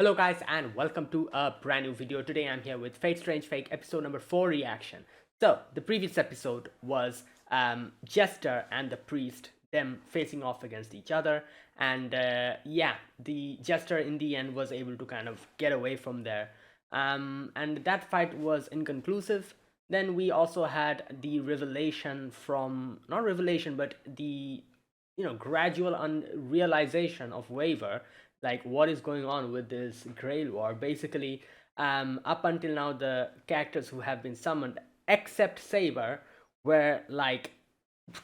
Hello guys and welcome to a brand new video. Today I'm here with Fate Strange Fake episode number 4 reaction. So the previous episode was Jester and the priest, them facing off against each other, and yeah, the Jester in the end was able to kind of get away from there, and that fight was inconclusive. Then we also had the revelation from, not revelation, but the gradual realization of Waver, like what is going on with this Grail War. Basically, up until now, the characters who have been summoned, except Saber, were like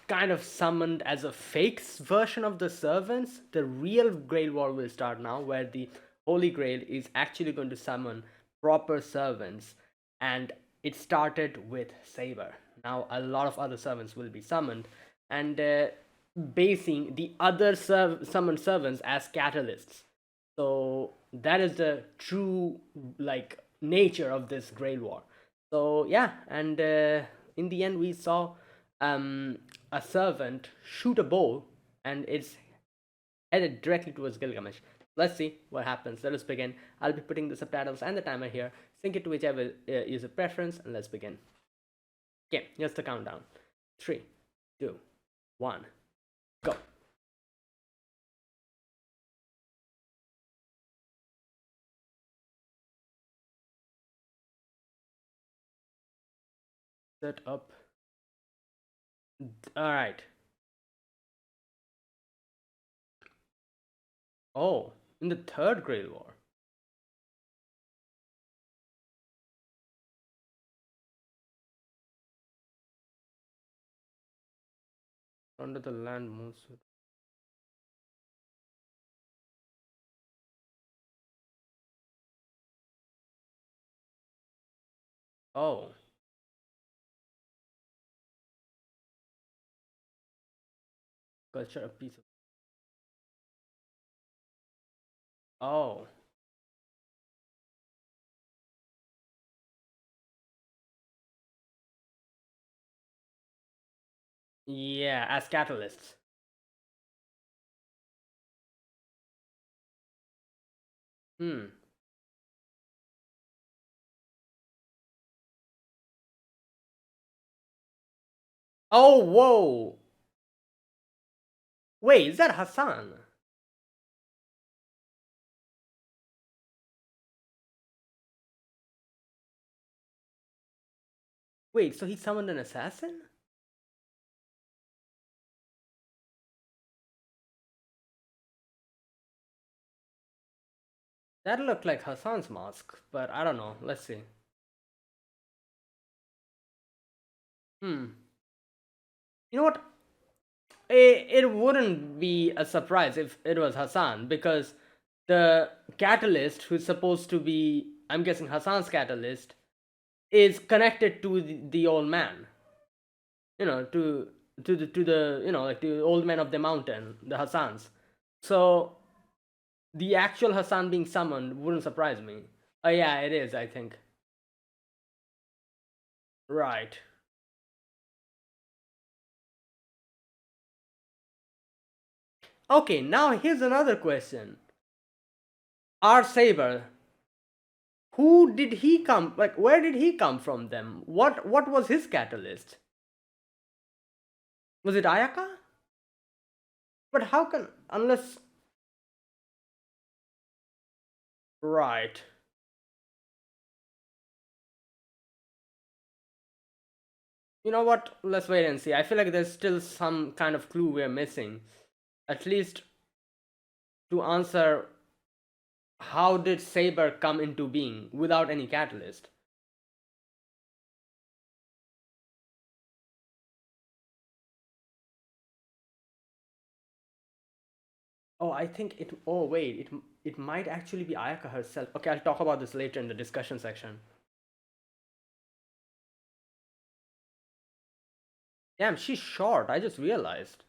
kind of summoned as a fake version of the servants. The real Grail War will start now, where the Holy Grail is actually going to summon proper servants, and it started with Saber. Now a lot of other servants will be summoned, and basing the other summoned servants as catalysts. So that is the true like nature of this Grail War. So yeah, and in the end we saw a servant shoot a bow, and it's headed directly towards Gilgamesh. Let's see what happens. Let us begin. I'll be putting the subtitles and the timer here. Sync it to whichever is a preference, and let's begin. Okay, here's the countdown. 3, 2, 1, go. Set up. All right. Oh, in the third Grail War. Under the land moves. Oh, culture a piece of. Oh, yeah, as catalysts. Hmm. Oh, whoa. Wait, is that Hassan? Wait, so he summoned an assassin? That looked like Hassan's mask, but I don't know. Let's see. Hmm. You know what? It wouldn't be a surprise if it was Hassan, because the catalyst, who's supposed to be, I'm guessing Hassan's catalyst, is connected to the old man. To the like the old man of the mountain, the Hassans. So the actual Hassan being summoned wouldn't surprise me. Oh yeah, it is, I think. Right. Okay, now here's another question. Our Saber, who did he come, like where did he come from them? What was his catalyst? Was it Ayaka? But how can, unless, right. You know what? Let's wait and see. I feel like there's still some kind of clue we're missing. At least to answer how did Saber come into being without any catalyst? Oh, I think it. Oh, wait. It might actually be Ayaka herself. Okay, I'll talk about this later in the discussion section. Damn, she's short. I just realized.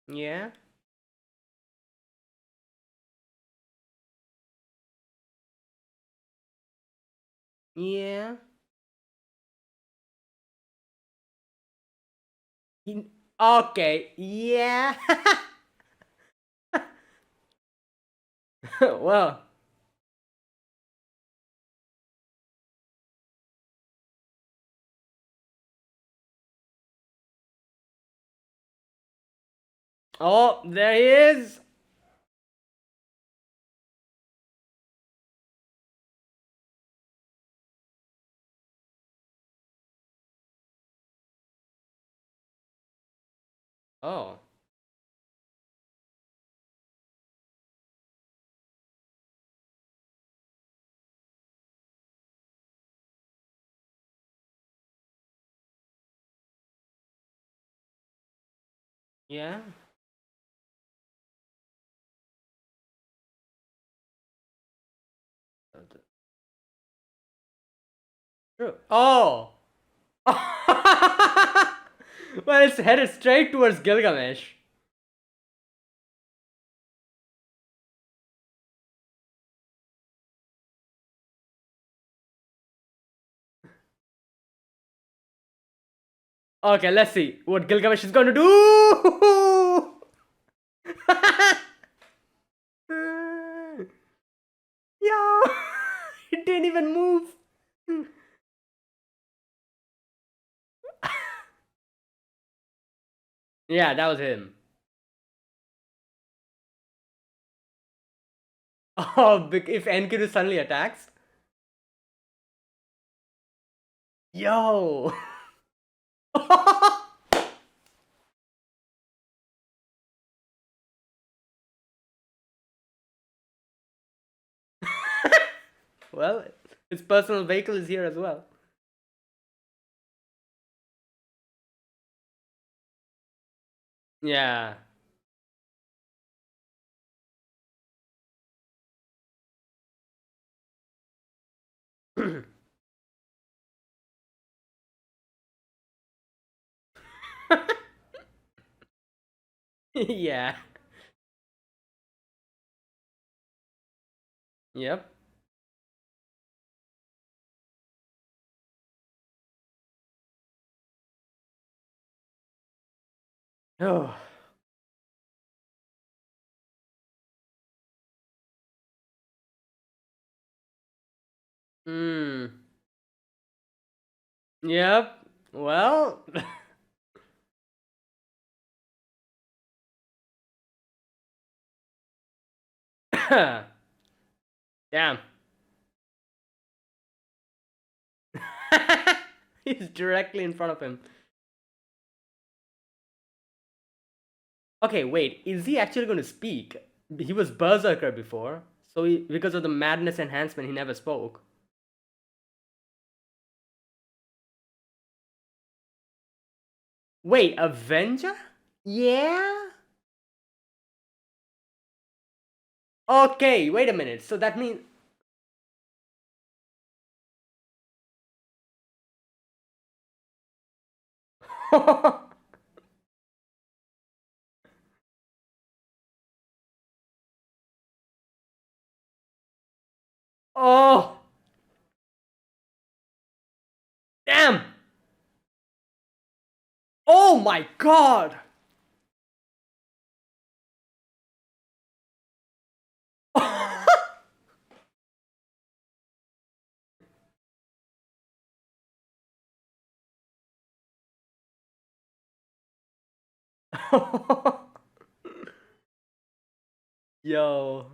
Yeah. Yeah. Okay, yeah. Well, oh, there he is. Oh, yeah. True. Oh. Well, it's headed straight towards Gilgamesh. Okay, let's see what Gilgamesh is going to do. Yo, it didn't even move. Yeah, that was him. Oh, if Enkidu suddenly attacks. Yo. Well, his personal vehicle is here as well. Yeah. Yeah. Yep. Oh. Hmm. Yep. Well. Damn. He's directly in front of him. Okay, wait. Is he actually going to speak? He was Berserker before, so because of the madness enhancement, he never spoke. Wait, Avenger? Yeah? Okay, wait a minute. So that means. Oh, damn! Oh my god! Yo,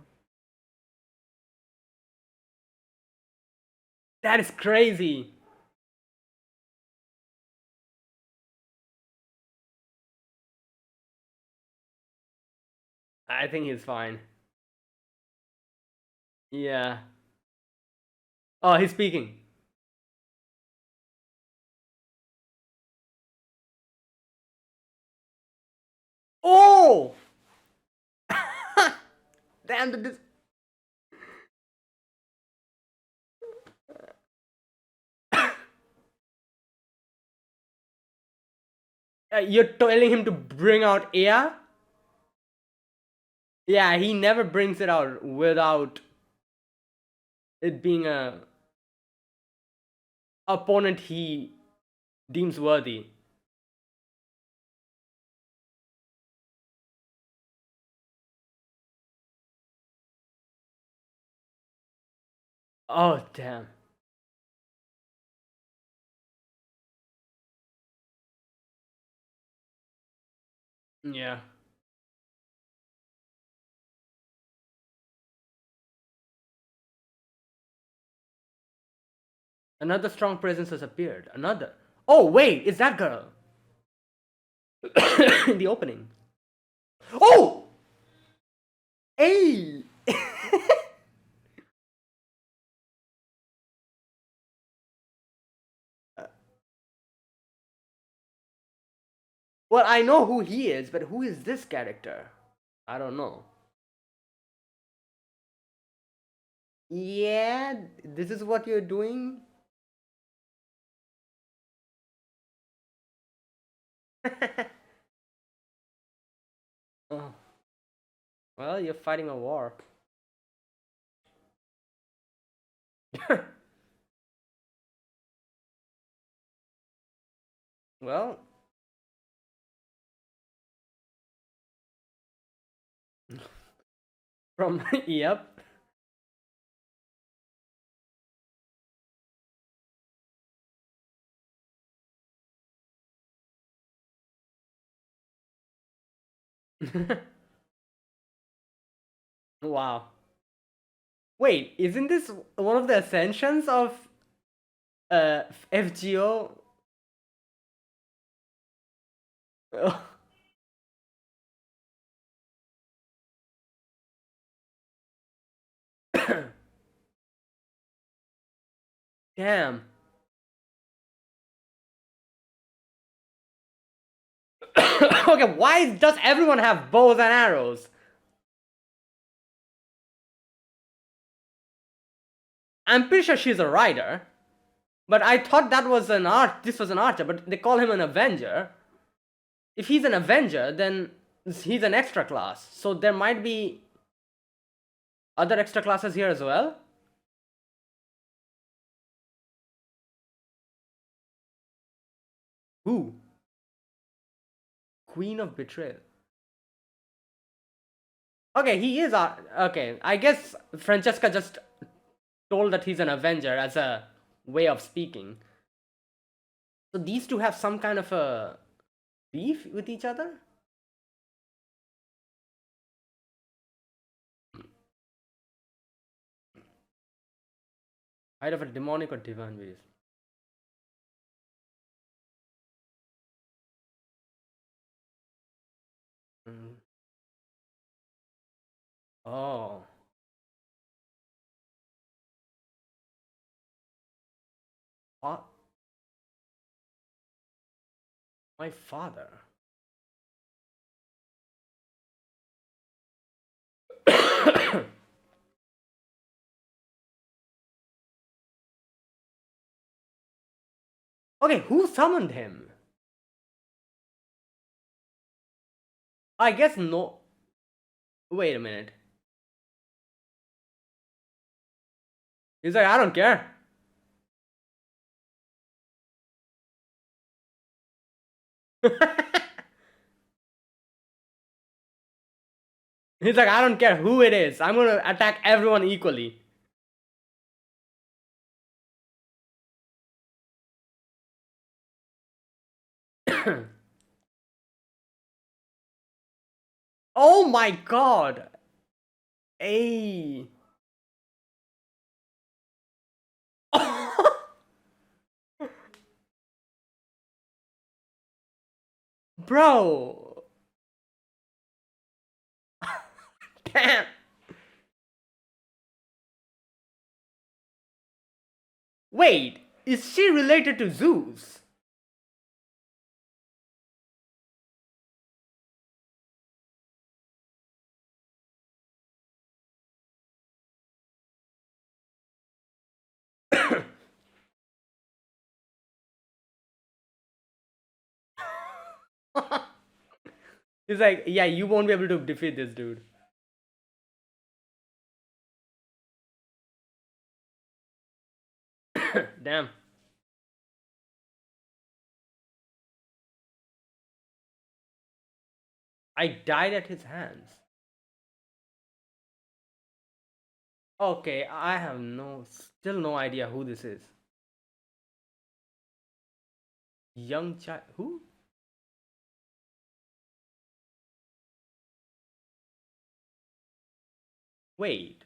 that is crazy. I think he's fine. Yeah. Oh, he's speaking. Oh! Damn, you're telling him to bring out air? Yeah, he never brings it out without it being a opponent he deems worthy. Oh, damn. Yeah. Another strong presence has appeared. Another. Oh, wait, it's that girl. In the opening. Oh! Hey! Well, I know who he is, but who is this character? I don't know. Yeah, this is what you're doing? Oh, well, you're fighting a war. Well, from yep. Wow. Wait, isn't this one of the ascensions of FGO? Oh, damn. Okay, why does everyone have bows and arrows? I'm pretty sure she's a rider, but I thought that was an art. This was an archer, but they call him an avenger. If he's an avenger, then he's an extra class. So there might be other extra classes here as well. Who? Queen of Betrayal. Okay, he is. Okay, I guess Francesca just told that he's an avenger as a way of speaking. So these two have some kind of a beef with each other? Either of a demonic or divine beast. Mm. Oh. What? My father. Okay, who summoned him? I guess no. Wait a minute. He's like, I don't care. He's like, I don't care who it is. I'm gonna attack everyone equally. Oh my god. Hey. Bro. Damn. Wait, is she related to Zeus? He's like, yeah, you won't be able to defeat this dude. Damn. I died at his hands. Okay, I have still no idea who this is. Young child, who? Wait.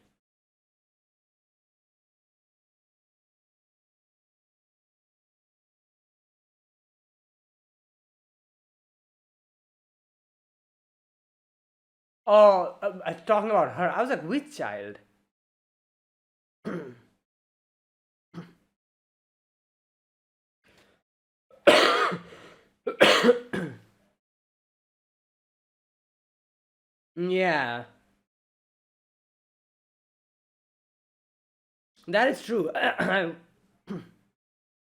Oh, I'm talking about her. I was like, which child? Yeah, that is true.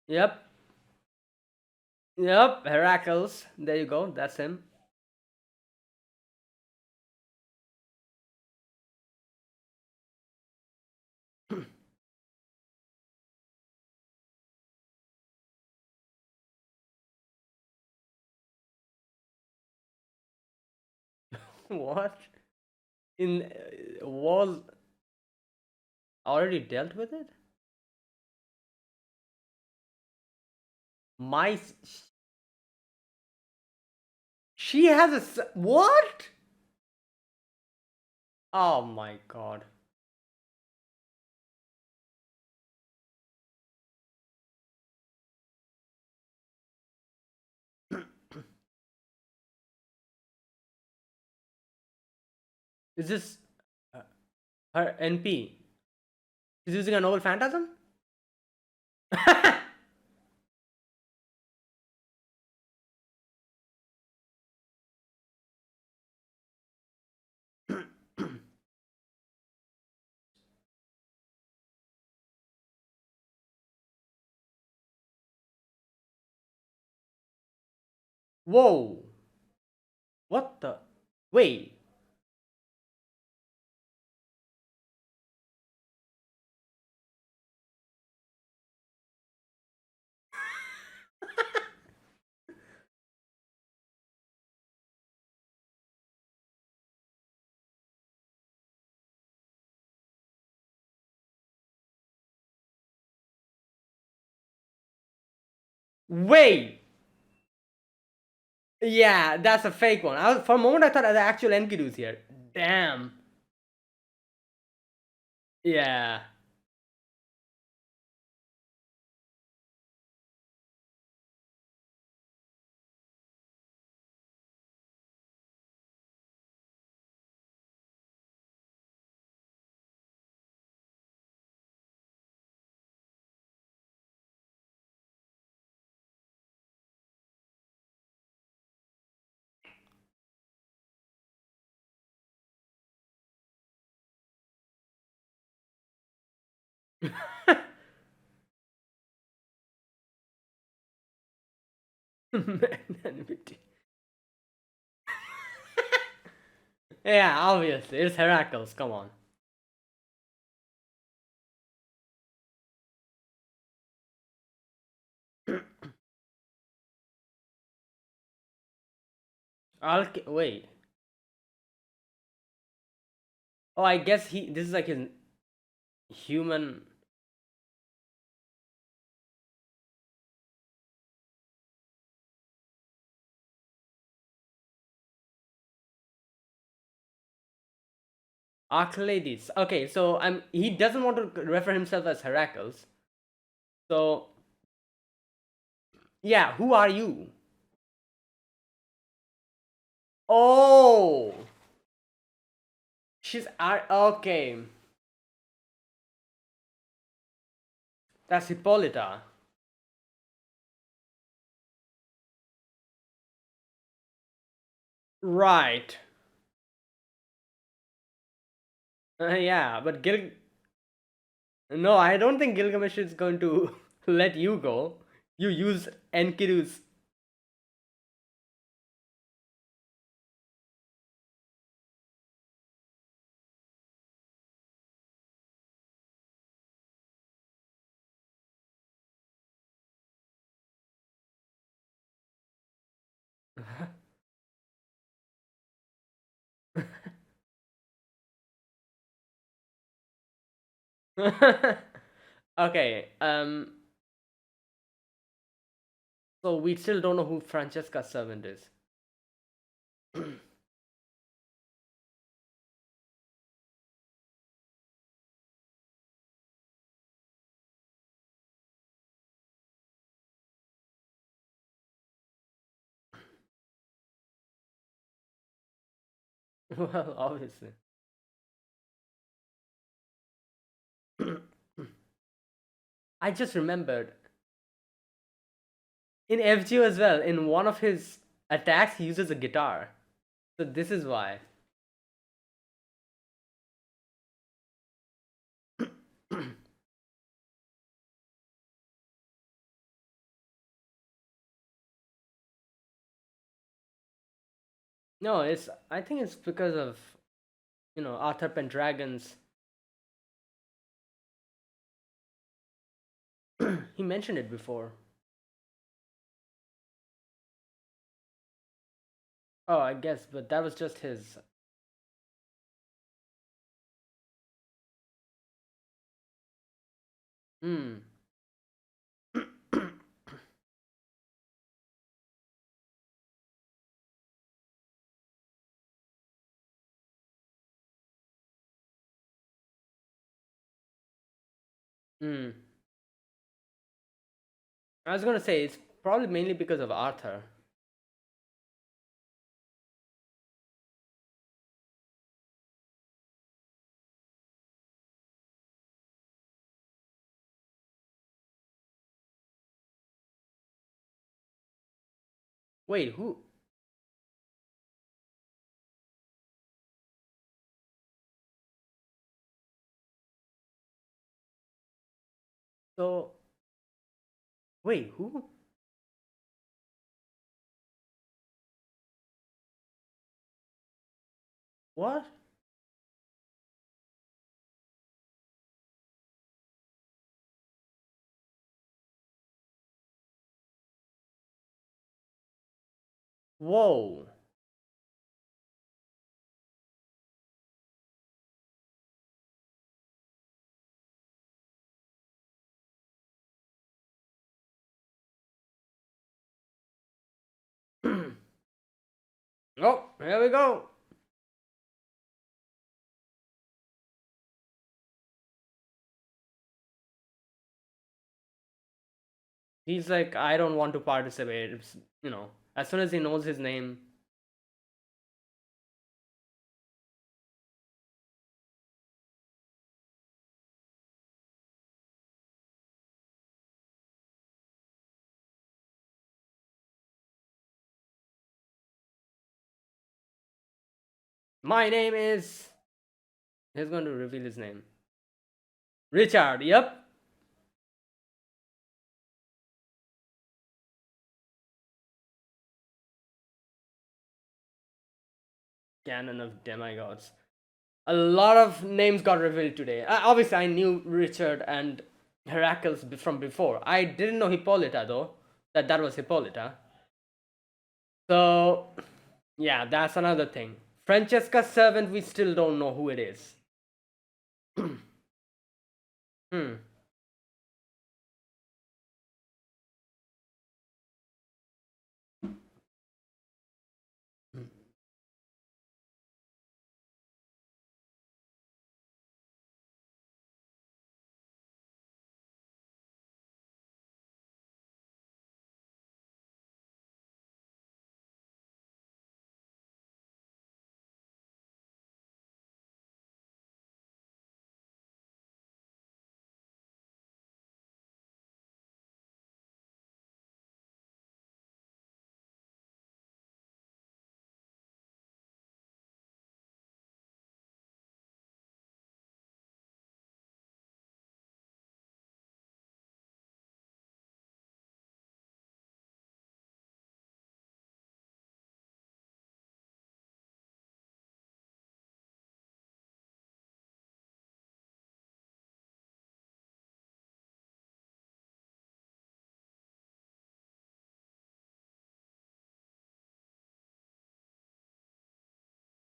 Yep, yep, Heracles. There you go. That's him. What? In was already dealt with it? My she has what? Oh my god. Is this uh, her NP? She's using a noble phantasm? Whoa. What the? Wait. Wait. Yeah, that's a fake one. For a moment, I thought the actual Enkidu's here. Damn. Yeah. Magnanimity. Yeah, obviously. It's Heracles. Come on. Wait. Oh, I guess this is like his human. Archimedes. Okay, so he doesn't want to refer himself as Heracles. So yeah, who are you? Oh, okay. That's Hippolyta. Right. Yeah, but No, I don't think Gilgamesh is going to let you go. You use Enkidu's. Okay. So we still don't know who Francesca Servant is. Well, obviously. I just remembered in FGO as well. In one of his attacks, he uses a guitar. So this is why. No, it's. I think it's because of Arthur Pendragon's. He mentioned it before. Oh, I guess, but that was just his. Hmm. Hmm. I was gonna say it's probably mainly because of Arthur. Wait, who? So wait, who? What? Whoa. Oh, here we go. He's like, I don't want to participate. As soon as he knows his name. My name is. He's going to reveal his name. Richard. Yep. Canon of demigods. A lot of names got revealed today. Obviously, I knew Richard and Heracles from before. I didn't know Hippolyta though. That was Hippolyta. So yeah, that's another thing. Francesca's servant, we still don't know who it is. Hmm.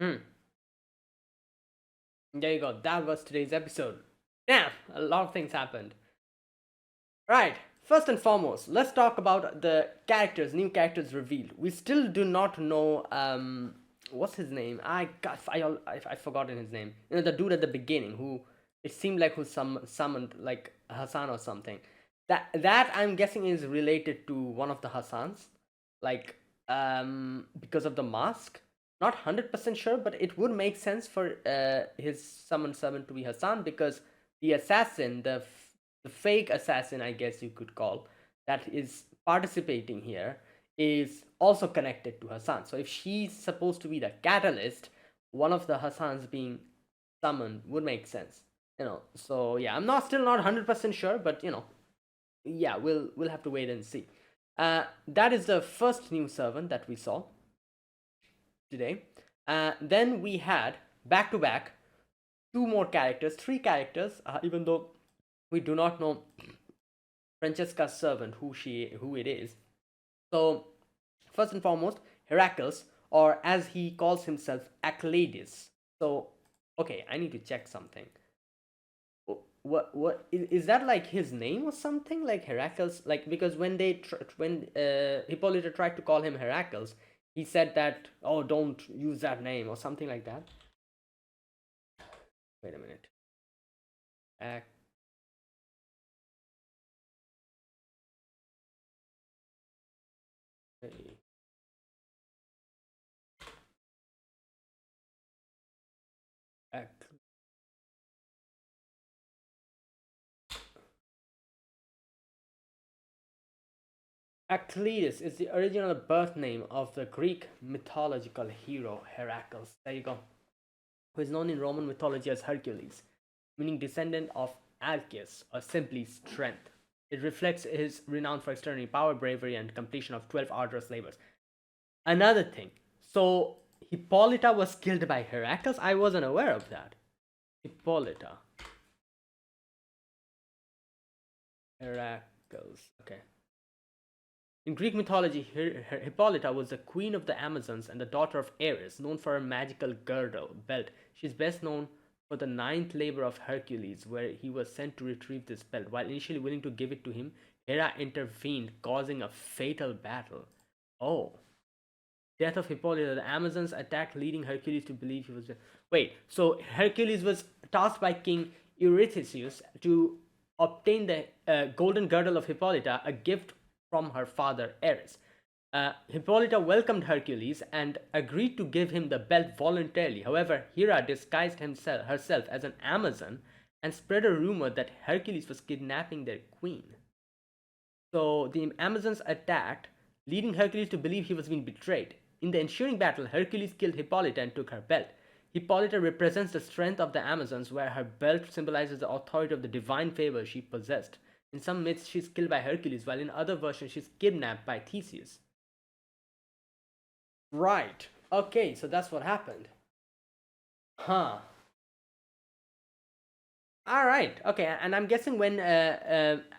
Hmm. There you go. That was today's episode. Damn, a lot of things happened. Right. First and foremost, let's talk about the characters, new characters revealed. We still do not know what's his name? I've forgotten his name. You know, the dude at the beginning who it seemed like who summoned like Hassan or something. That I'm guessing is related to one of the Hassans, like because of the mask. Not 100% sure, but it would make sense for his summoned servant to be Hassan because the assassin, the fake assassin, I guess you could call, that is participating here is also connected to Hassan. So if she's supposed to be the catalyst, one of the Hassans being summoned would make sense. You know, so yeah, I'm not still not 100% sure, but you know, yeah, we'll have to wait and see. That is the first new servant that we saw today. Then we had back to back two more characters, three characters, even though we do not know Francesca's servant who it is. So first and foremost, Heracles, or as he calls himself, Achlades. So okay, I need to check something. What is that like his name or something like Heracles? Like because when Hippolyta tried to call him Heracles, he said that oh don't use that name or something like that. Wait a minute. Ac- Ac- Achilles is the original birth name of the Greek mythological hero Heracles. There you go. Who is known in Roman mythology as Hercules, meaning descendant of Alcaeus, or simply strength. It reflects his renown for extraordinary power, bravery, and completion of 12 arduous labors. Another thing, so Hippolyta was killed by Heracles? I wasn't aware of that. Hippolyta. Heracles. Okay. In Greek mythology, Hippolyta was the queen of the Amazons and the daughter of Ares, known for her magical girdle belt. She is best known for the ninth labor of Hercules, where he was sent to retrieve this belt. While initially willing to give it to him, Hera intervened, causing a fatal battle. Oh. Death of Hippolyta. The Amazons attacked, leading Hercules to believe he was dead. Wait, so Hercules was tasked by King Eurystheus to obtain the golden girdle of Hippolyta, a gift from her father Ares. Hippolyta welcomed Hercules and agreed to give him the belt voluntarily. However, Hera disguised herself as an Amazon and spread a rumor that Hercules was kidnapping their queen. So the Amazons attacked, leading Hercules to believe he was being betrayed. In the ensuing battle, Hercules killed Hippolyta and took her belt. Hippolyta represents the strength of the Amazons, where her belt symbolizes the authority of the divine favor she possessed. In some myths, she's killed by Hercules, while in other versions, she's kidnapped by Theseus. Right. Okay, so that's what happened. Huh. All right. Okay, and I'm guessing when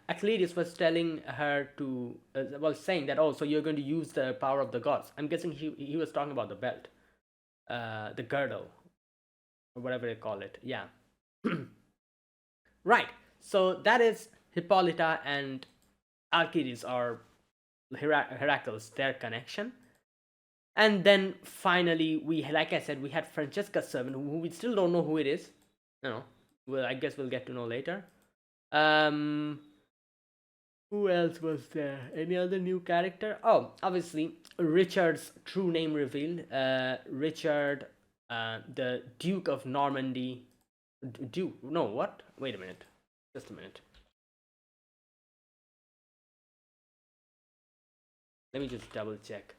Achilles was telling her to, well, saying that, oh, so you're going to use the power of the gods. I'm guessing he was talking about the belt, the girdle, or whatever they call it. Yeah. Right. So that is Hippolyta and Alcides, or Heracles, their connection. And then finally, like I said, we had Francesca's servant, who we still don't know who it is. You know, well, I guess we'll get to know later. Um, who else was there? Any other new character? Oh, obviously, Richard's true name revealed. Richard, the Duke of Normandy. Duke? No, what? Wait a minute. Just a minute. Let me just double check.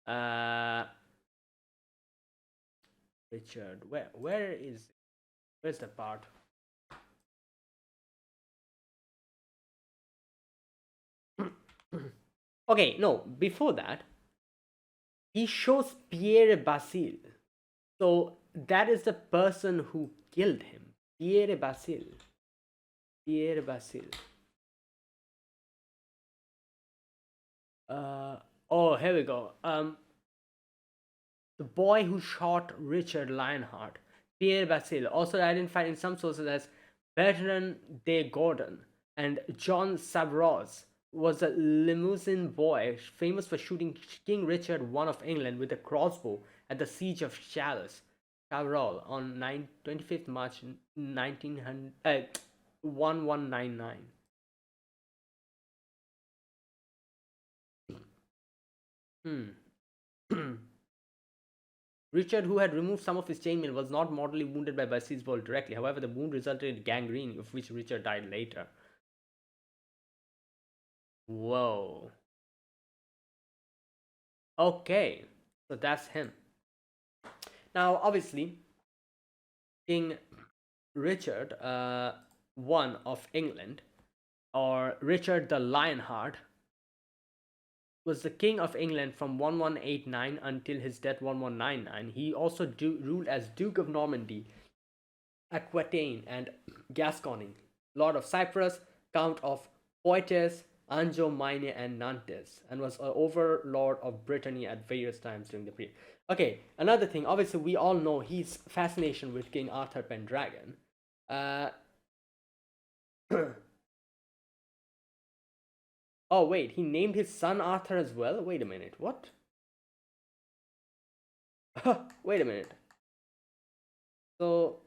Uh, Richard. Where's the part? Okay, no. Before that, he shows Pierre Basile. So that is the person who killed him. Pierre Basile. Pierre Basile. Uh, oh, here we go. The boy who shot Richard Lionheart, Pierre Basile, also identified in some sources as Bertrand de Gordon and John Savroz was a Limousin boy famous for shooting King Richard I of England with a crossbow at the siege of Chavarol on 25th March 1199. Hmm. Richard, who had removed some of his chainmail, was not mortally wounded by Basili's ball directly. However, the wound resulted in gangrene, of which Richard died later. Whoa. Okay, so that's him. Now, obviously, King Richard, I of England, or Richard the Lionheart, was the king of England from 1189 until his death 1199. He also ruled as Duke of Normandy, Aquitaine, and Gascony, Lord of Cyprus, Count of Poitiers, Anjou, Maine, and Nantes, and was an overlord of Brittany at various times during the period. Okay, another thing, obviously, we all know his fascination with King Arthur Pendragon. Uh, oh, wait, he named his son Arthur as well? Wait a minute, what? Wait a minute. So,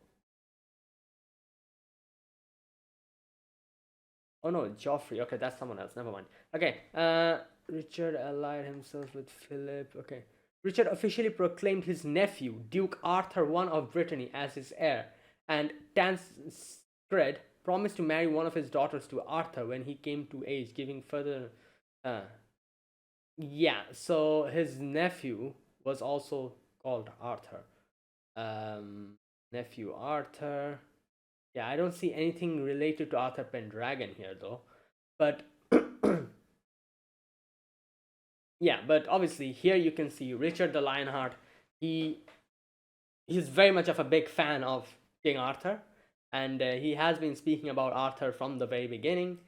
oh no, Joffrey. Okay, that's someone else. Never mind. Okay, Richard allied himself with Philip. Okay. Richard officially proclaimed his nephew, Duke Arthur I of Brittany, as his heir, and Tancred promised to marry one of his daughters to Arthur when he came to age, giving further. Uh, yeah, so his nephew was also called Arthur. Um, Nephew Arthur. Yeah, I don't see anything related to Arthur Pendragon here though. But yeah, but obviously here you can see Richard the Lionheart. He he's very much of a big fan of King Arthur, and he has been speaking about Arthur from the very beginning.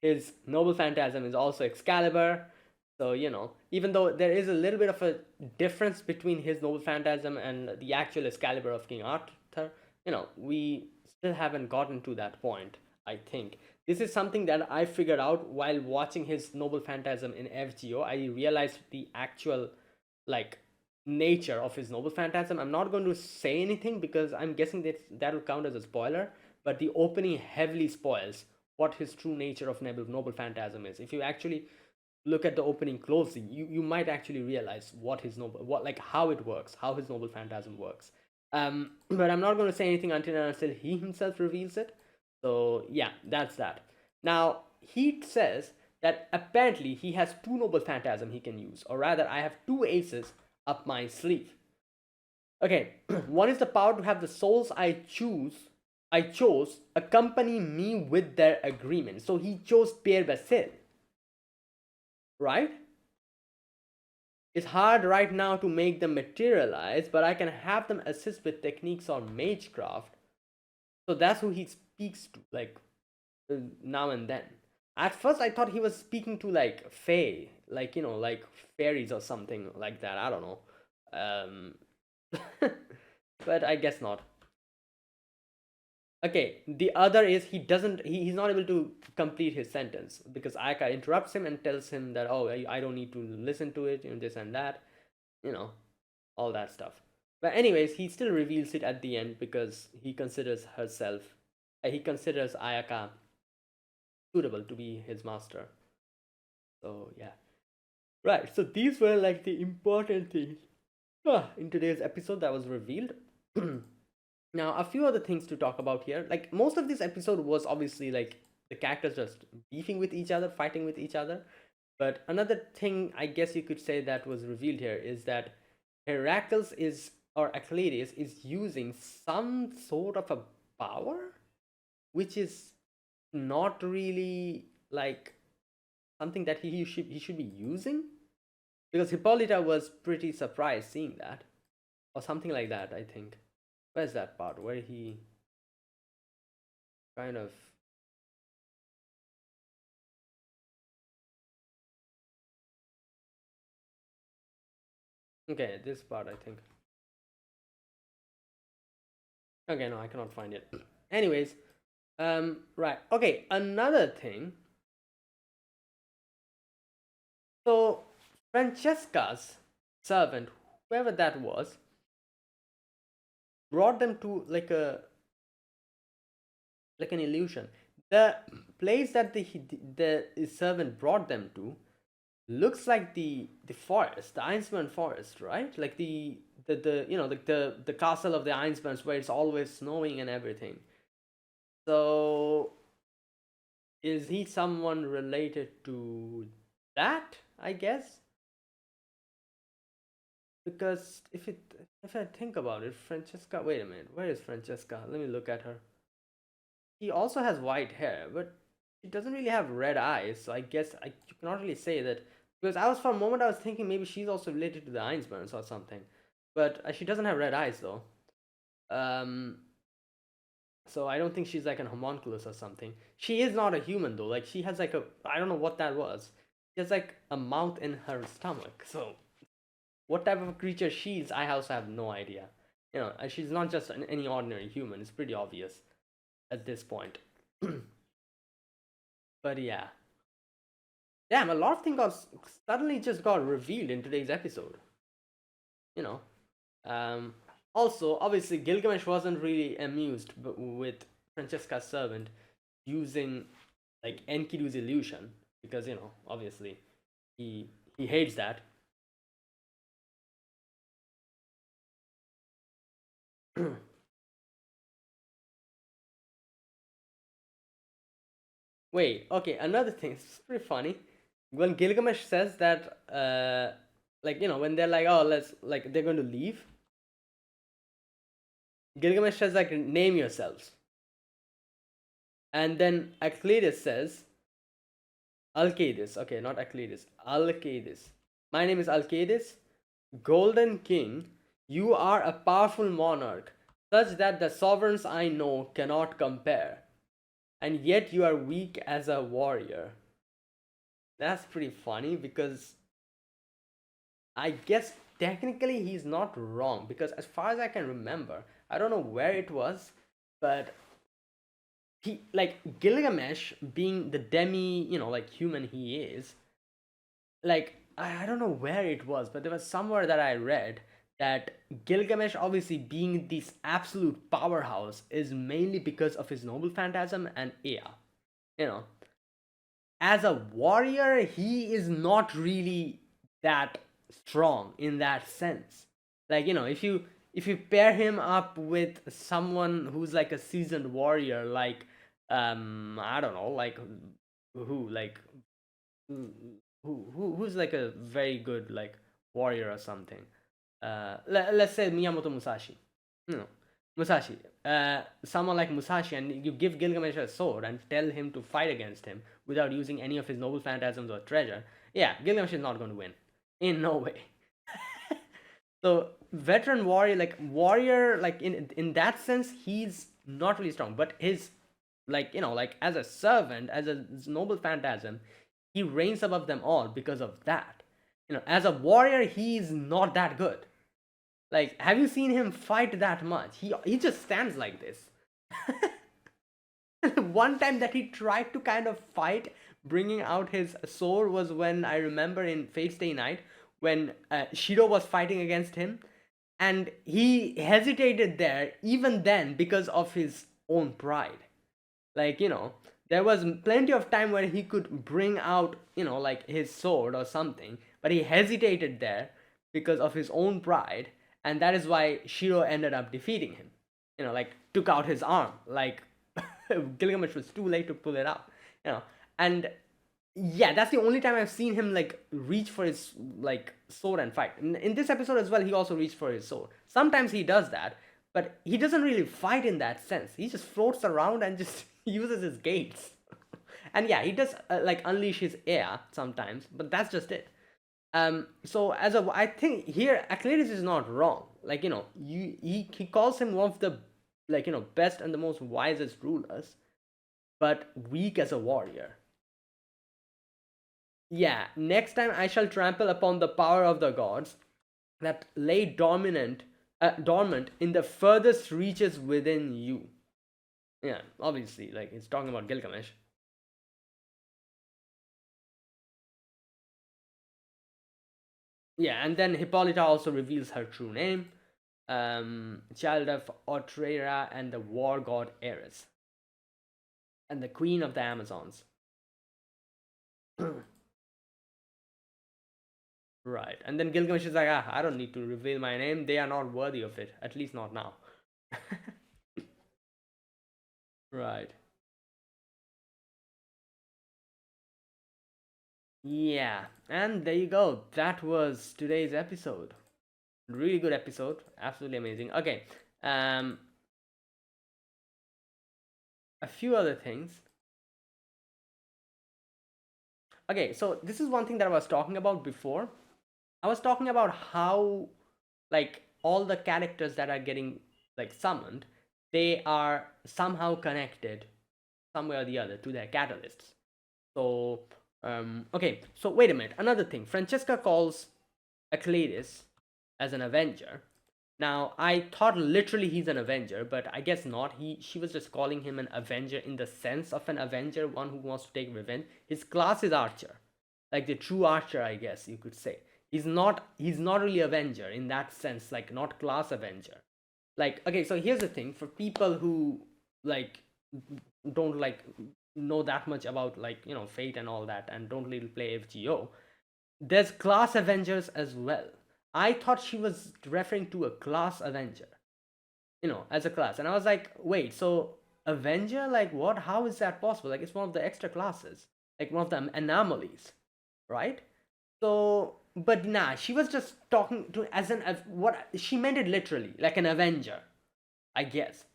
His noble phantasm is also Excalibur. So, even though there is a little bit of a difference between his noble phantasm and the actual Excalibur of King Arthur, we still haven't gotten to that point, I think. This is something that I figured out while watching his noble phantasm in FGO. I realized the actual, like, nature of his noble phantasm. I'm not going to say anything because I'm guessing that will count as a spoiler, but the opening heavily spoils what his true nature of noble phantasm is. If you actually look at the opening closely, you might actually realize what his noble, what, like, how it works, how his noble phantasm works. But I'm not going to say anything until he himself reveals it. So yeah, that's that. Now he says that apparently he has two noble phantasm he can use, or rather, I have two aces up my sleeve. Okay, one is the power to have the souls I chose accompany me with their agreement. So he chose Pierre Basil, right? It's hard right now to make them materialize, but I can have them assist with techniques on magecraft. So that's who he speaks to, like, now and then. At first, I thought he was speaking to, like, fae, like, like fairies or something like that. I don't know. But I guess not. Okay, the other is he's not able to complete his sentence because Ayaka interrupts him and tells him that, oh, I don't need to listen to it, this and that, you know, all that stuff. But anyways, he still reveals it at the end because he considers Ayaka suitable to be his master. So yeah. Right, so these were like the important things in today's episode that was revealed. Now, a few other things to talk about here. Like, most of this episode was obviously like the characters just beefing with each other, fighting with each other. But another thing I guess you could say that was revealed here is that Heracles or Achilles is using some sort of a power, which is not really like something that he should be using, because Hippolyta was pretty surprised seeing that, or something like that. I think. Where's that part where he kind of. Okay, this part I think. Okay, no, I cannot find it. Anyways, right. Okay, another thing. So Francesca's servant, whoever that was, brought them to like an illusion. The place that the servant brought them to looks like the forest, the Einsburn forest, right? Like the you know the castle of the Einsburns where it's always snowing and everything. So is he someone related to that? I guess because if I think about it, Francesca. Wait a minute, where is Francesca? Let me look at her. She also has white hair, but she doesn't really have red eyes. So I guess you cannot really say that because I was for a moment I was thinking maybe she's also related to the Einsburns or something, but she doesn't have red eyes though. Um, so I don't think she's like an homunculus or something. She is not a human though. Like she has like a I don't know what that was. She has like a mouth in her stomach. So what type of creature she is, I also have no idea. She's not just any ordinary human. It's pretty obvious at this point. But yeah, damn, a lot of things got suddenly just got revealed in today's episode. You know, um, also obviously Gilgamesh wasn't really amused with Francesca's servant using like Enkidu's illusion because obviously he hates that. Wait, okay, another thing. It's pretty funny. When Gilgamesh says that, when they're like, oh, let's, like, they're going to leave, Gilgamesh says, like, name yourselves. And then Alcides says, Alcides, okay, not Alcides, Alcides. My name is Alcides, Golden King. You are a powerful monarch, such that the sovereigns I know cannot compare. And yet you are weak as a warrior. That's pretty funny because I guess technically he's not wrong because as far as I can remember, I don't know where it was, but he like Gilgamesh being the demi, like human he is, like I don't know where it was, but there was somewhere that I read that Gilgamesh obviously being this absolute powerhouse is mainly because of his noble phantasm and Ea. You know, as a warrior, he is not really that strong in that sense. Like if you pair him up with someone who's like a seasoned warrior, like I don't know, like who like who's like a very good like warrior or something. Let's say Miyamoto Musashi. No, Musashi. Someone like Musashi, and you give Gilgamesh a sword and tell him to fight against him without using any of his noble phantasms or treasure. Yeah, Gilgamesh is not going to win. In no way. So veteran warrior, like warrior, like in that sense, he's not really strong. But his like as a servant, as a noble phantasm, he reigns above them all because of that. As a warrior, he's not that good. Like, have you seen him fight that much? He just stands like this. One time that he tried to kind of fight, bringing out his sword, was when I remember in Fate Stay Night when Shiro was fighting against him, and he hesitated there even then because of his own pride. Like there was plenty of time where he could bring out like his sword or something, but he hesitated there because of his own pride, and that is why Shiro ended up defeating him. Like took out his arm. Like Gilgamesh was too late to pull it out. And yeah, that's the only time I've seen him like reach for his like sword and fight. In this episode as well, he also reached for his sword. Sometimes he does that, but he doesn't really fight in that sense. He just floats around and just uses his gates. And yeah, he does like unleash his air sometimes, but that's just it. So I think here Acletus is not wrong. Like he calls him one of the best and the most wisest rulers, but weak as a warrior. Yeah, next time I shall trample upon the power of the gods that lay dormant in the furthest reaches within you. Yeah, obviously, like it's talking about Gilgamesh. Yeah, and then Hippolyta also reveals her true name, child of Otrera and the war god Ares, and the queen of the Amazons. Right, and then Gilgamesh is like, ah, I don't need to reveal my name. They are not worthy of it, at least not now. Right. Yeah, and there you go. That was today's episode. Really good episode. Absolutely amazing. Okay, um, a few other things. Okay, so this is one thing that I was talking about before. I was talking about how, like, all the characters that are getting like summoned, they are somehow connected, some way or the other, to their catalysts. So, okay, so wait a minute. Another thing, Francesca calls Acletus as an Avenger. Now, I thought literally he's an Avenger, but I guess not. She was just calling him an Avenger in the sense of an Avenger, one who wants to take revenge. His class is Archer, like the true Archer, I guess you could say. He's not really Avenger in that sense, like not class Avenger. Like, okay, so here's the thing for people who like don't like know that much about, like, Fate and all that, and don't really play FGO. There's class Avengers as well. I thought she was referring to a class Avenger, as a class. And I was like, wait, so Avenger, like what? How is that possible? Like it's one of the extra classes, like one of the anomalies, right? So, but nah, she was just talking to as an what she meant it literally, like an Avenger, I guess.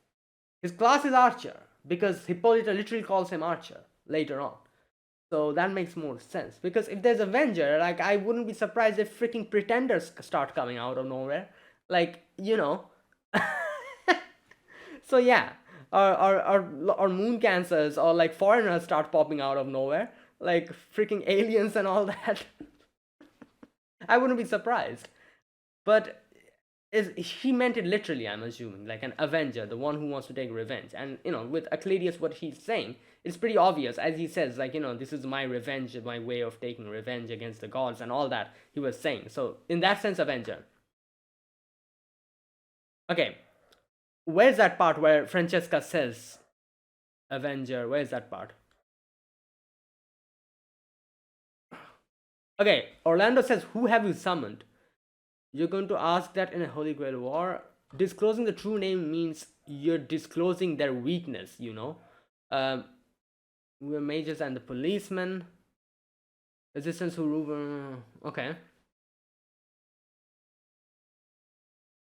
His class is Archer because Hippolyta literally calls him Archer later on. So that makes more sense because if there's Avenger, like I wouldn't be surprised if freaking pretenders start coming out of nowhere, like So yeah, or moon cancers or like foreigners start popping out of nowhere, like freaking aliens and all that. I wouldn't be surprised. But is he meant it literally, I'm assuming, like an Avenger, the one who wants to take revenge. And with Acladius, what he's saying, it's pretty obvious, as he says, like, this is my revenge, my way of taking revenge against the gods and all that he was saying. So in that sense, Avenger. Okay, where's that part where Francesca says Avenger? Where's that part? Okay, Orlando says, who have you summoned? You're going to ask that in a Holy Grail war. Disclosing the true name means you're disclosing their weakness. Um, we're mages and the policemen. Resistance who rule. Okay.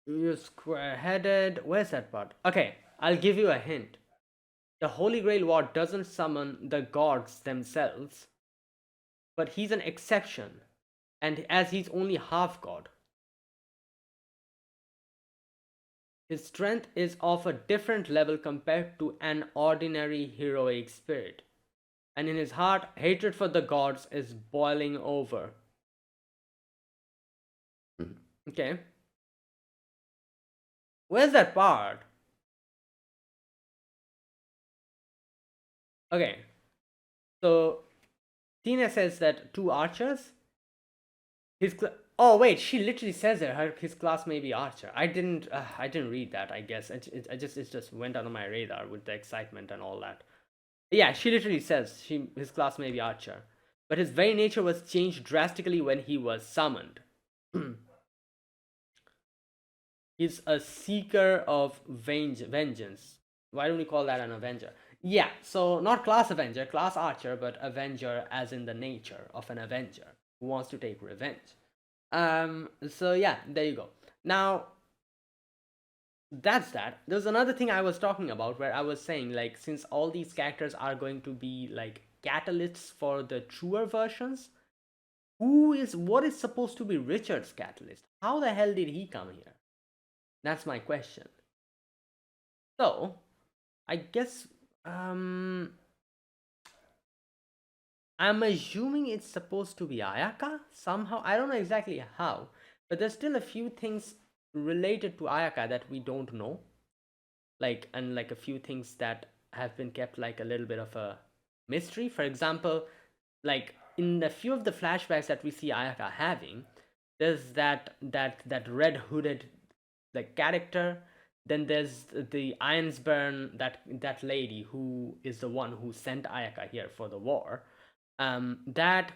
You're square headed. Where's that part? Okay, I'll give you a hint. The Holy Grail war doesn't summon the gods themselves, but he's an exception, and as he's only half god, his strength is of a different level compared to an ordinary heroic spirit. And in his heart, hatred for the gods is boiling over. Okay. Where's that part? Okay. So Tina says that two archers. Oh wait, she literally says that his class may be archer. I didn't read that. I guess it just went under my radar with the excitement and all that. Yeah, she literally says his class may be archer, but his very nature was changed drastically when he was summoned. He's a seeker of vengeance. Why don't we call that an Avenger? Yeah, so not class Avenger, class Archer, but Avenger as in the nature of an Avenger who wants to take revenge. So yeah, there you go. Now, that's that. There's another thing I was talking about where I was saying, like, since all these characters are going to be like catalysts for the truer versions, what is supposed to be Richard's catalyst? How the hell did he come here? That's my question. So, I guess I'm assuming it's supposed to be Ayaka somehow. I don't know exactly how, but there's still a few things related to Ayaka that we don't know. Like, and like a few things that have been kept like a little bit of a mystery. For example, like in a few of the flashbacks that we see Ayaka having, there's that red hooded like character. Then there's the Ironsburn, that lady who is the one who sent Ayaka here for the war. That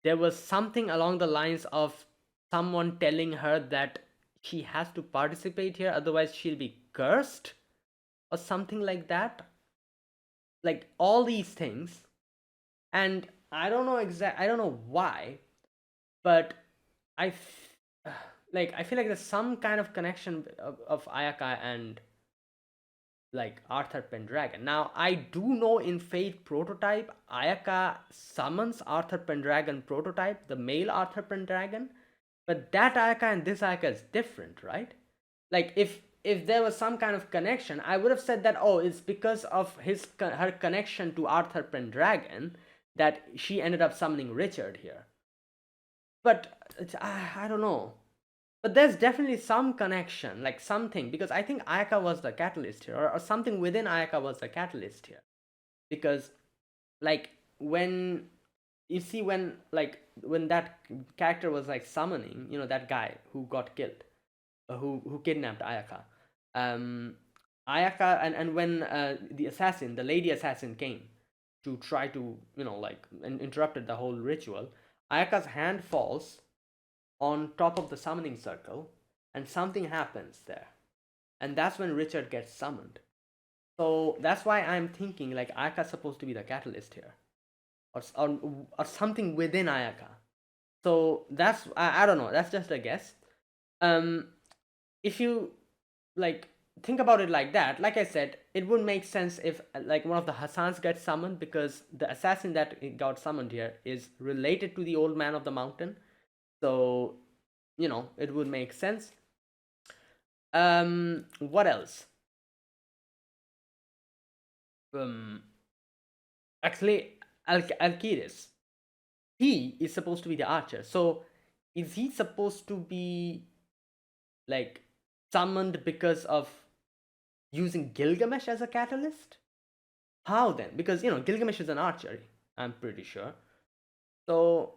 there was something along the lines of someone telling her that she has to participate here, otherwise she'll be cursed, or something like that. Like all these things, and I don't know why, but I feel like there's some kind of connection of Ayaka and like Arthur Pendragon. Now I do know in Fate Prototype, Ayaka summons Arthur Pendragon Prototype, the male Arthur Pendragon, but that Ayaka and this Ayaka is different, right? Like if there was some kind of connection, I would have said that, oh, it's because of her connection to Arthur Pendragon that she ended up summoning Richard here. But I don't know. But there's definitely some connection, like something, because I think Ayaka was the catalyst here, or something within Ayaka was the catalyst here. Because, like, when you see when that character was like summoning, that guy who got killed, who kidnapped Ayaka, Ayaka, and when the lady assassin came to try to, and interrupted the whole ritual, Ayaka's hand falls on top of the summoning circle, and something happens there, and that's when Richard gets summoned. So that's why I'm thinking like Ayaka's supposed to be the catalyst here, or something within Ayaka. So that's I don't know. That's just a guess. Um, if you like think about it like that, like I said, it would make sense if like one of the Hassans gets summoned, because the assassin that got summoned here is related to the old man of the mountain. So it would make sense. What else? Um, Actually, Alcides, he is supposed to be the archer. So is he supposed to be like summoned because of using Gilgamesh as a catalyst? How then? Because Gilgamesh is an archer, I'm pretty sure. So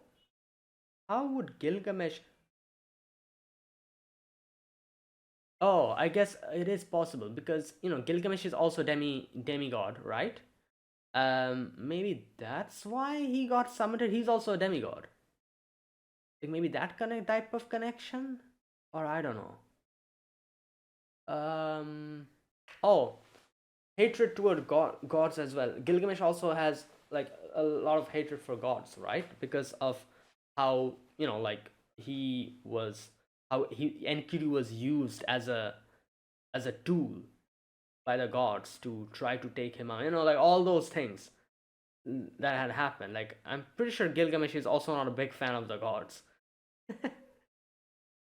how would Gilgamesh? Oh, I guess it is possible, because Gilgamesh is also demigod, right? Maybe that's why he got summoned. He's also a demigod. Like maybe that type of connection, or I don't know. Oh, hatred toward gods as well. Gilgamesh also has like a lot of hatred for gods, right? Because of how like how Enkidu was used as a tool by the gods to try to take him out. Like all those things that had happened. Like I'm pretty sure Gilgamesh is also not a big fan of the gods.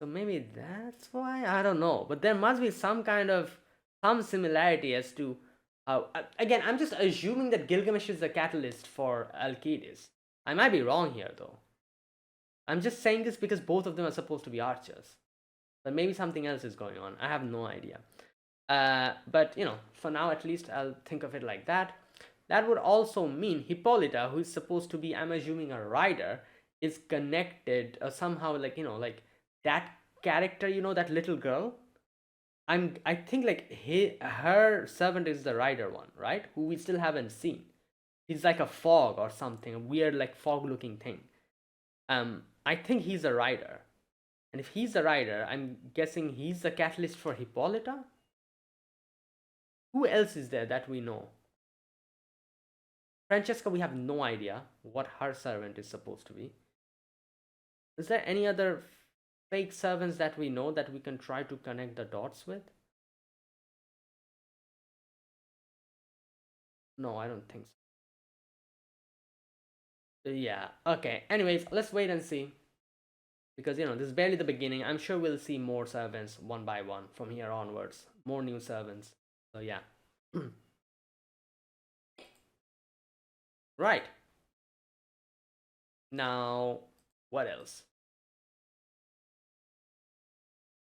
So maybe that's why, I don't know. But there must be some similarity as to how. Again, I'm just assuming that Gilgamesh is the catalyst for Alcides. I might be wrong here though. I'm just saying this because both of them are supposed to be archers. But maybe something else is going on. I have no idea. But for now at least, I'll think of it like that. That would also mean Hippolyta, who is supposed to be, I'm assuming, a rider, is connected somehow, like that character, that little girl. I think like her servant is the rider one, right? Who we still haven't seen. He's like a fog or something, a weird like fog looking thing. I think he's a rider. And if he's a rider, I'm guessing he's the catalyst for Hippolyta. Who else is there that we know? Francesca, we have no idea what her servant is supposed to be. Is there any other fake servants that we know that we can try to connect the dots with? No, I don't think so. Yeah, okay. Anyways, let's wait and see. Because, this is barely the beginning. I'm sure we'll see more servants one by one from here onwards. More new servants. So, yeah. Right. Now, what else?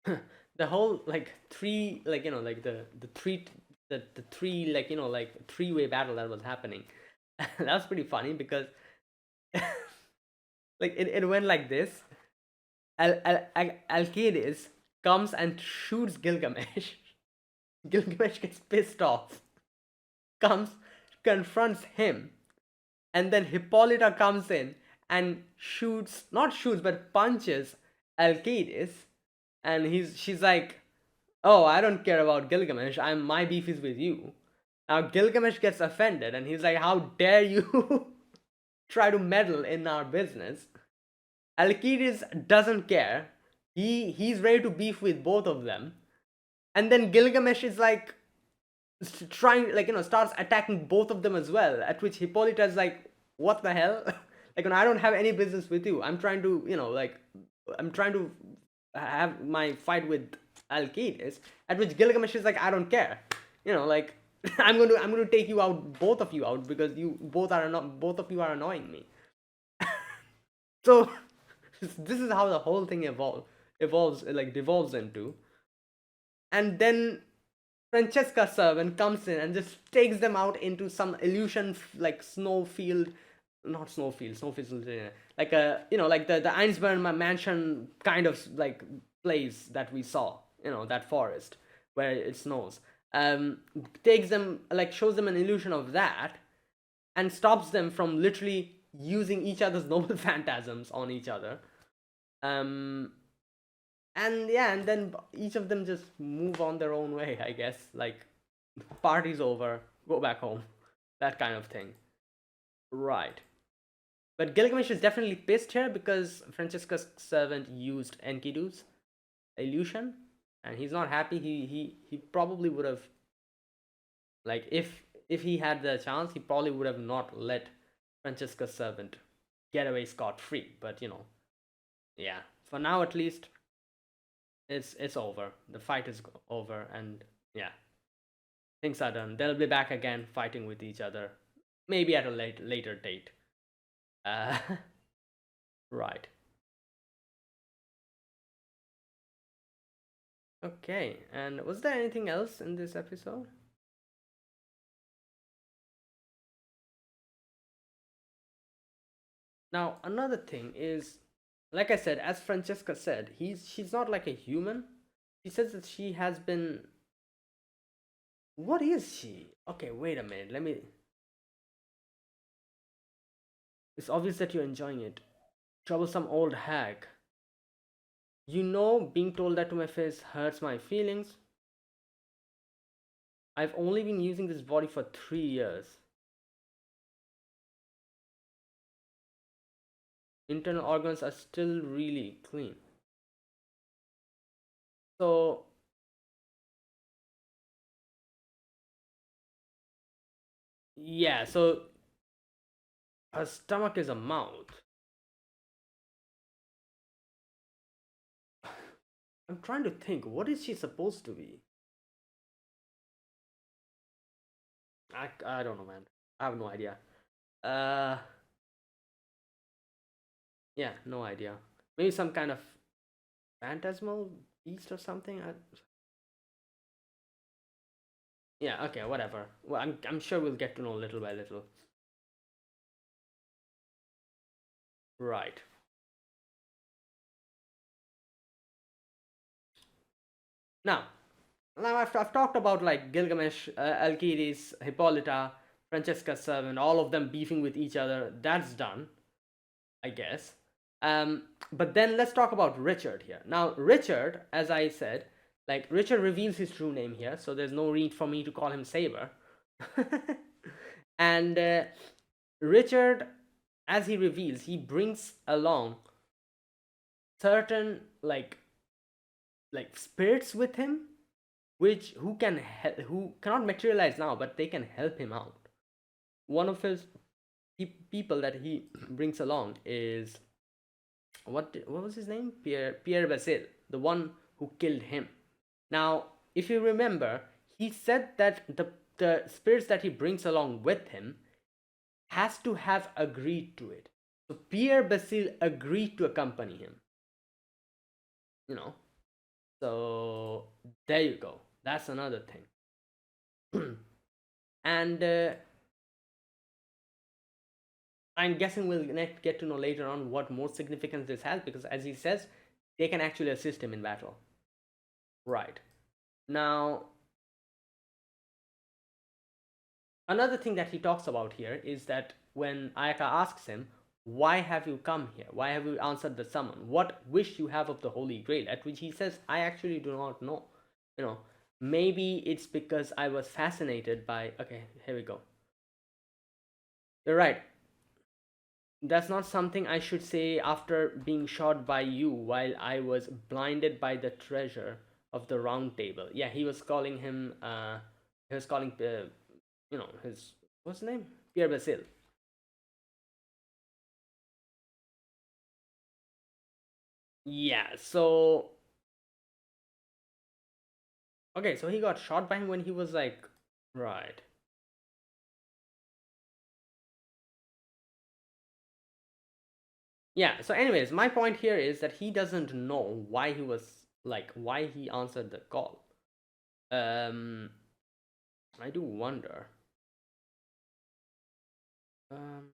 The whole like three, like like the three, the three, like, like three-way battle that was happening. That was pretty funny because like it went like this. Alcides comes and shoots Gilgamesh. Gilgamesh gets pissed off, comes, confronts him, and then Hippolyta comes in and shoots, not shoots, but punches Alcides, and she's like, "Oh, I don't care about Gilgamesh. My beef is with you." Now Gilgamesh gets offended, and he's like, "How dare you try to meddle in our business?" Alcides doesn't care. He's ready to beef with both of them, and then Gilgamesh is like trying, like, starts attacking both of them as well. At which Hippolyta is like, "What the hell? Like, I don't have any business with you. I'm trying to, like, I'm trying to have my fight with Alcides." At which Gilgamesh is like, "I don't care. Like, I'm going to take you out, both of you out, because both of you are annoying me." So this is how the whole thing devolves into. And then Francesca Servant comes in and just takes them out into some illusion, like snowfield, not snowfield, snowfield, like a, like the Einsberg mansion kind of like place that we saw, that forest where it snows. Takes them, like, shows them an illusion of that, and stops them from literally using each other's noble phantasms on each other. And yeah, and then each of them just move on their own way, I guess. Like, party's over, go back home, that kind of thing. Right. But Gilgamesh is definitely pissed here because Francesca's servant used Enkidu's illusion, and he's not happy. He probably would have, like, if he had the chance, he probably would have not let Francesca's servant get away scot-free. But yeah, for now at least, it's over. The fight is over, and yeah, things are done. They'll be back again fighting with each other, maybe at a later date. Uh, right. Okay, and was there anything else in this episode? Now, another thing is, like I said, as Francesca said, she's not like a human. She says that she has been. What is she? Okay, wait a minute. Let me. It's obvious that you're enjoying it. Troublesome old hag. Being told that to my face hurts my feelings. I've only been using this body for 3 years. Internal organs are still really clean. So, yeah, so her stomach is a mouth. I'm trying to think, what is she supposed to be? I don't know, man. I have no idea. Uh, yeah, no idea. Maybe some kind of phantasmal beast or something. Yeah, okay, whatever. Well, I'm sure we'll get to know little by little. Right. Now, I've talked about, like, Gilgamesh, Alcides, Hippolyta, Francesca's servant, all of them beefing with each other. That's done, I guess. But then let's talk about Richard here. Now, Richard, as I said, like, Richard reveals his true name here, so there's no need for me to call him Saber. And Richard, as he reveals, he brings along certain, like spirits with him, who cannot materialize now, but they can help him out. One of his people that he brings along is, what was his name? Pierre Basile, the one who killed him. Now, if you remember, he said that the spirits that he brings along with him has to have agreed to it. So Pierre Basile agreed to accompany him. So there you go. That's another thing. And I'm guessing we'll get to know later on what more significance this has, because as he says, they can actually assist him in battle. Right. Now, another thing that he talks about here is that when Ayaka asks him, why have you come here? Why have you answered the summon? What wish you have of the Holy Grail? At which he says, I actually do not know. You know, maybe it's because I was fascinated by. Okay, here we go. You're right. That's not something I should say after being shot by you while I was blinded by the treasure of the round table. Yeah, he was calling him, he was calling, his, what's his name? Pierre Basile. Yeah, so, okay, so he got shot by him when he was like, right. Yeah, so, anyways, my point here is that he doesn't know why he was, like, why he answered the call. Um, I do wonder. Um,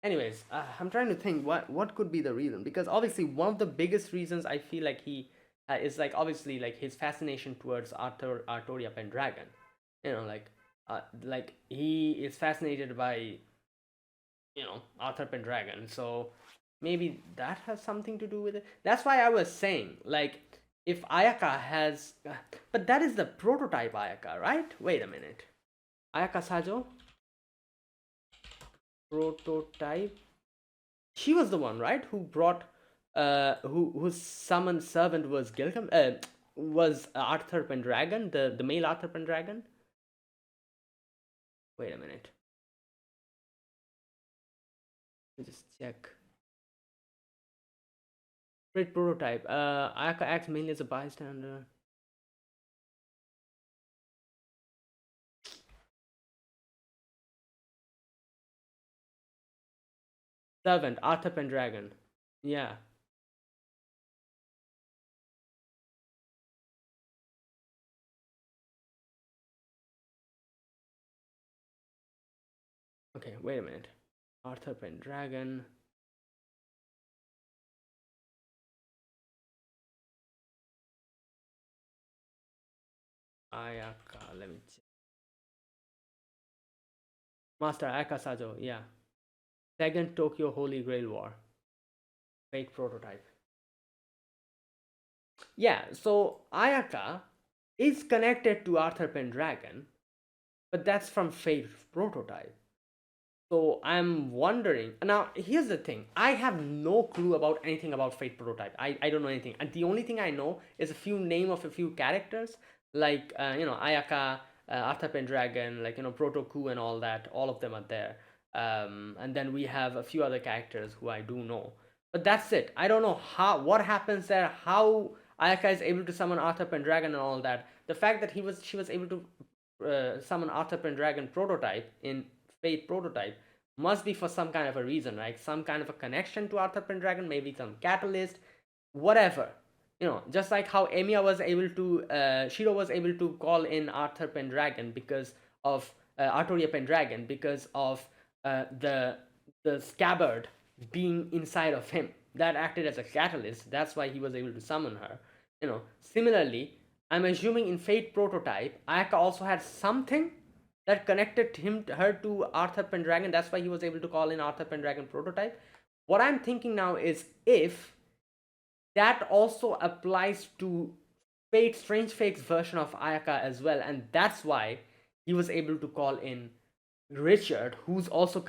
anyways, I'm trying to think what could be the reason, because obviously one of the biggest reasons I feel like he is like obviously like his fascination towards Artoria Pendragon. You know, like he is fascinated by Arthur Pendragon, so maybe that has something to do with it. That's why I was saying, like, if Ayaka has, but that is the prototype Ayaka, right? Wait a minute, Ayaka Sajo prototype. She was the one, right, who brought whose summoned servant was Gilgam was Arthur Pendragon, the male Arthur Pendragon. Wait a minute. Let me just check. Great prototype. Ayaka acts mainly as a bystander. Servant, Arthur Pendragon. Yeah. Okay, wait a minute. Arthur Pendragon. Ayaka. Let me check. Master Ayaka Sajo. Yeah. Second Tokyo Holy Grail War. Fake prototype. Yeah, so Ayaka is connected to Arthur Pendragon, but that's from Fate Prototype. So I'm wondering. Now, here's the thing. I have no clue about anything about Fate Prototype. I don't know anything. And the only thing I know is a few name of a few characters, like Ayaka, Arthur Pendragon, like Proto Ku and all that. All of them are there. And then we have a few other characters who I do know. But that's it. I don't know what happens there, how Ayaka is able to summon Arthur Pendragon and all that. The fact that she was able to summon Arthur Pendragon prototype in Fate prototype must be for some kind of a reason, right? Some kind of a connection to Arthur Pendragon, maybe some catalyst, whatever. Just like how Emiya was able to, Shiro was able to call in Arthur Pendragon because of Artoria Pendragon, because of the scabbard being inside of him. That acted as a catalyst. That's why he was able to summon her. Similarly, I'm assuming in Fate Prototype, Ayaka also had something that connected her to Arthur Pendragon. That's why he was able to call in Arthur Pendragon Prototype. What I'm thinking now is if that also applies to Strange Fate's version of Ayaka as well, and that's why he was able to call in Richard, who's also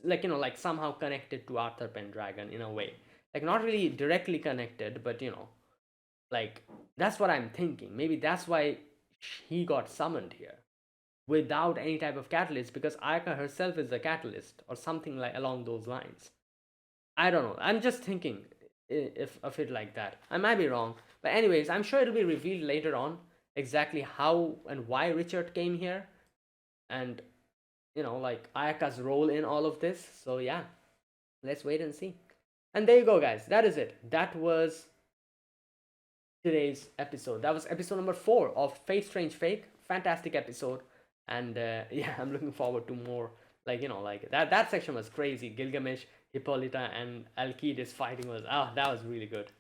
like somehow connected to Arthur Pendragon in a way, like not really directly connected, but like that's what I'm thinking. Maybe that's why he got summoned here without any type of catalyst, because Ayaka herself is the catalyst or something like along those lines. I don't know. I'm just thinking if of it like that. I might be wrong, but anyways, I'm sure it'll be revealed later on exactly how and why Richard came here, and like Ayaka's role in all of this. So yeah, let's wait and see. And there you go, guys. That is it. That was today's episode. That was episode number 4 of Fate Strange Fake. Fantastic episode, and yeah, I'm looking forward to more. Like, like that section was crazy. Gilgamesh, Hippolyta, and Alcides fighting was, that was really good.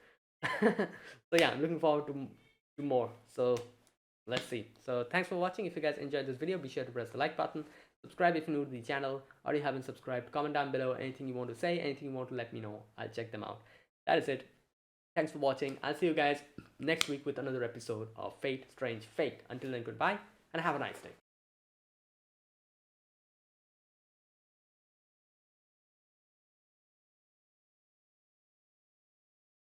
So yeah, I'm looking forward to more. So let's see. So thanks for watching. If you guys enjoyed this video, be sure to press the like button, subscribe if you're new to the channel or you haven't subscribed. Comment down below anything you want to say, anything you want to let me know. I'll check them out. That is it. Thanks for watching. I'll see you guys next week with another episode of Fate Strange Fake. Until then, goodbye and have a nice day.